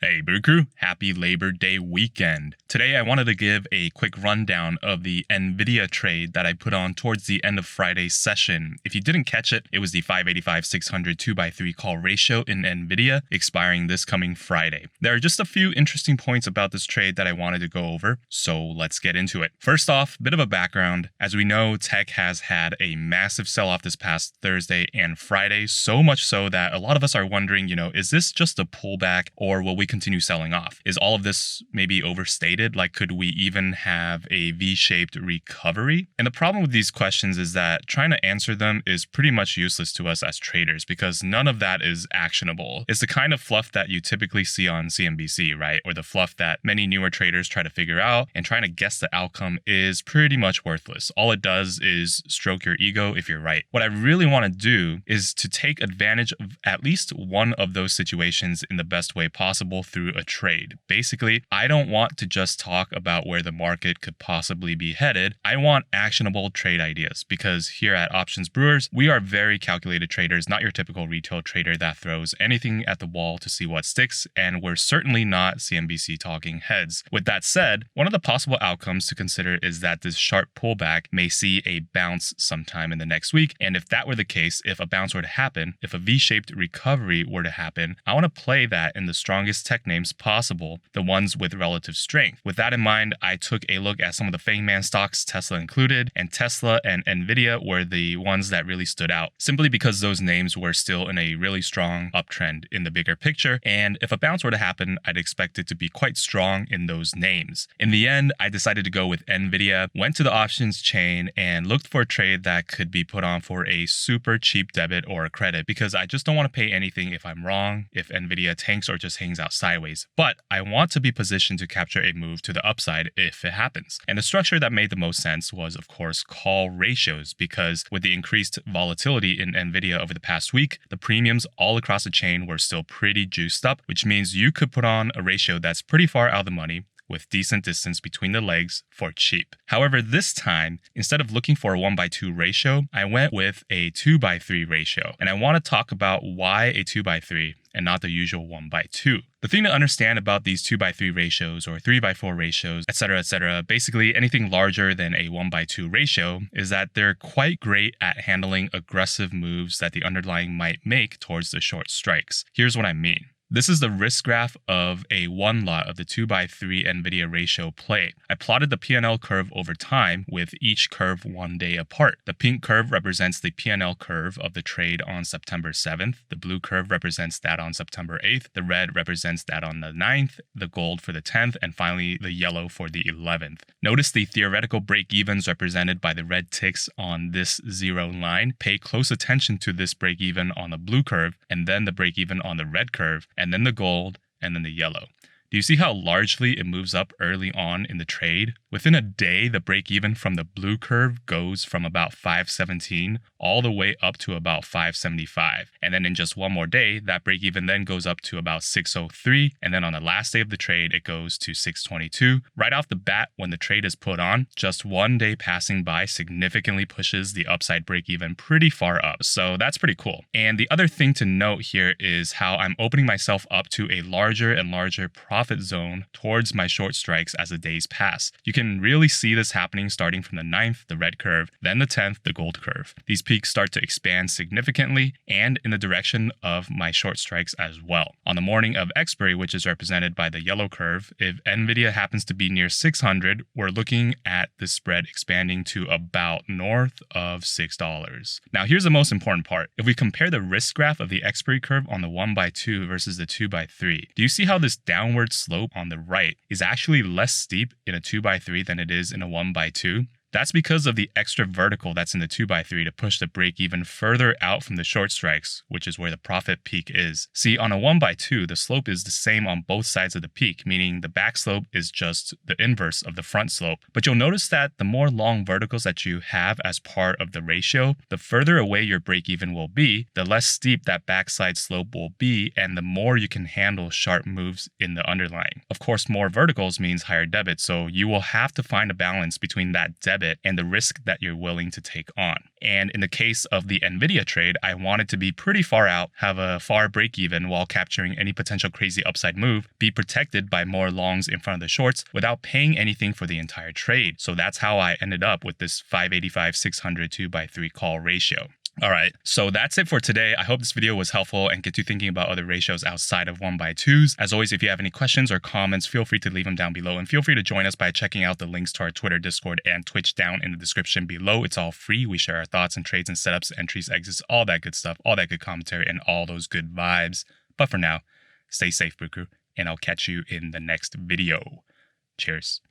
Hey Brew Crew, happy Labor Day weekend. Today I wanted to give a quick rundown of the NVDA trade that I put on towards the end of Friday's session. If you didn't catch it, it was the 585-600 2x3 call ratio in NVDA expiring this coming Friday. There are just a few interesting points about this trade that I wanted to go over, so let's get into it. First off, bit of a background. As we know, tech has had a massive sell-off this past Thursday and Friday, so much so that a lot of us are wondering, is this just a pullback or will we continue selling off? Is all of this maybe overstated? Like, could we even have a V-shaped recovery? And the problem with these questions is that trying to answer them is pretty much useless to us as traders because none of that is actionable. It's the kind of fluff that you typically see on CNBC, right? Or the fluff that many newer traders try to figure out, and trying to guess the outcome is pretty much worthless. All it does is stroke your ego if you're right. What I really want to do is to take advantage of at least one of those situations in the best way possible through a trade. Basically, I don't want to just talk about where the market could possibly be headed. I want actionable trade ideas because here at Options Brewers, we are very calculated traders, not your typical retail trader that throws anything at the wall to see what sticks, and we're certainly not CNBC talking heads. With that said, one of the possible outcomes to consider is that this sharp pullback may see a bounce sometime in the next week, and if that were the case, if a bounce were to happen, if a V-shaped recovery were to happen, I want to play that in the strongest tech names possible, the ones with relative strength. With that in mind, I took a look at some of the Fangman stocks, Tesla included, and Tesla and NVIDIA were the ones that really stood out, simply because those names were still in a really strong uptrend in the bigger picture, and if a bounce were to happen, I'd expect it to be quite strong in those names. In the end, I decided to go with NVIDIA, went to the options chain, and looked for a trade that could be put on for a super cheap debit or a credit, because I just don't want to pay anything if I'm wrong, if NVIDIA tanks or just hangs out sideways. But I want to be positioned to capture a move to the upside if it happens. And the structure that made the most sense was, of course, call ratios, because with the increased volatility in NVIDIA over the past week, the premiums all across the chain were still pretty juiced up, which means you could put on a ratio that's pretty far out of the money with decent distance between the legs for cheap. However, this time, instead of looking for a 1:2 ratio, I went with a 2:3 ratio. And I want to talk about why a 2:3 and not the usual 1:2. The thing to understand about these 2:3 ratios or 3:4 ratios, etc., basically anything larger than a 1:2 ratio, is that they're quite great at handling aggressive moves that the underlying might make towards the short strikes. Here's what I mean. This is the risk graph of a one lot of the 2:3 NVIDIA ratio play. I plotted the P&L curve over time with each curve 1 day apart. The pink curve represents the P&L curve of the trade on September 7th. The blue curve represents that on September 8th. The red represents that on the 9th, the gold for the 10th, and finally the yellow for the 11th. Notice the theoretical break-evens represented by the red ticks on this zero line. Pay close attention to this break-even on the blue curve, and then the break-even on the red curve, and then the gold, and then the yellow. Do you see how largely it moves up early on in the trade? Within a day, the break-even from the blue curve goes from about 517 all the way up to about 575. And then in just one more day, that break-even then goes up to about 603. And then on the last day of the trade, it goes to 622. Right off the bat, when the trade is put on, just 1 day passing by significantly pushes the upside break-even pretty far up. So that's pretty cool. And the other thing to note here is how I'm opening myself up to a larger and larger profit zone towards my short strikes as the days pass. You can really see this happening starting from the 9th, the red curve, then the 10th, the gold curve. These peaks start to expand significantly and in the direction of my short strikes as well. On the morning of expiry, which is represented by the yellow curve, if NVIDIA happens to be near 600, we're looking at the spread expanding to about north of $6. Now here's the most important part. If we compare the risk graph of the expiry curve on the 1:2 versus the 2:3, do you see how this downward slope on the right is actually less steep in a 2:3 than it is in a 1:2? That's because of the extra vertical that's in the 2x3 to push the break even further out from the short strikes, which is where the profit peak is. See, on a 1x2, the slope is the same on both sides of the peak, meaning the back slope is just the inverse of the front slope. But you'll notice that the more long verticals that you have as part of the ratio, the further away your break even will be, the less steep that backside slope will be, and the more you can handle sharp moves in the underlying. Of course, more verticals means higher debit, so you will have to find a balance between that debit debit and the risk that you're willing to take on. And in the case of the NVIDIA trade, I wanted to be pretty far out, have a far break even while capturing any potential crazy upside move, be protected by more longs in front of the shorts without paying anything for the entire trade. So that's how I ended up with this 585-600 2x3 call ratio. All right, so that's it for today. I hope this video was helpful and get you thinking about other ratios outside of 1x2s. As always, if you have any questions or comments, feel free to leave them down below, and feel free to join us by checking out the links to our Twitter, Discord, and Twitch down in the description below. It's all free. We share our thoughts and trades and setups, entries, exits, all that good stuff, all that good commentary, and all those good vibes. But for now, stay safe, Brew Crew, and I'll catch you in the next video. Cheers.